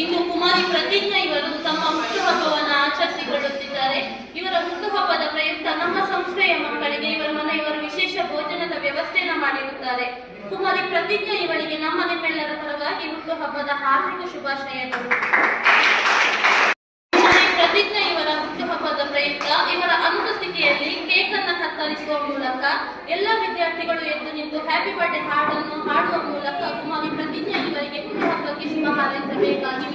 ಇಂದು ಕುಮಾರಿ ಪ್ರತಿಜ್ಞಾ ಇವರು ತಮ್ಮ ಹುಟ್ಟುಹಬ್ಬವನ್ನು ಆಚರಿಸಿಕೊಳ್ಳುತ್ತಿದ್ದಾರೆ. ಇವರ ಹುಟ್ಟುಹಬ್ಬದ ಪ್ರಯುಕ್ತ ನಮ್ಮ ಸಂಸ್ಥೆಯ ಮಕ್ಕಳಿಗೆ ಇವರ ಮನೆಯವರು ವಿಶೇಷ ಭೋಜನದ ವ್ಯವಸ್ಥೆಯನ್ನು ಮಾಡಿರುತ್ತಾರೆ. ಕುಮಾರಿ ಪ್ರತಿಜ್ಞಾ ಇವರಿಗೆ ನಮ್ಮ ನಿಮ್ಮೆಲ್ಲರ ಪರವಾಗಿ ಹುಟ್ಟುಹಬ್ಬದ ಹಾರ್ದಿಕ ಶುಭಾಶಯಗಳು. ಕುಮಾರಿ ಪ್ರತಿಜ್ಞಾ ಇವರ ಹುಟ್ಟುಹಬ್ಬದ ಪ್ರಯುಕ್ತ ಇವರ ಅನುಪಸ್ಥಿತಿಯಲ್ಲಿ ಕೇಕ್ ಅನ್ನು ಕತ್ತರಿಸುವ ಮೂಲಕ ಎಲ್ಲ ವಿದ್ಯಾರ್ಥಿಗಳು ಎದ್ದು ನಿಂತು ಹ್ಯಾಪಿ ಬರ್ಡೇ ಹಾಡನ್ನು ಹಾಡುವ ಮೂಲಕ ಕುಮಾರಿ ಪ್ರತಿಜ್ಞಾ ಇವರಿಗೆ ಹುಟ್ಟುಹಬ್ಬಕ್ಕೆ ಶುಭ ಹಾರೈಸಬೇಕಾಗಿ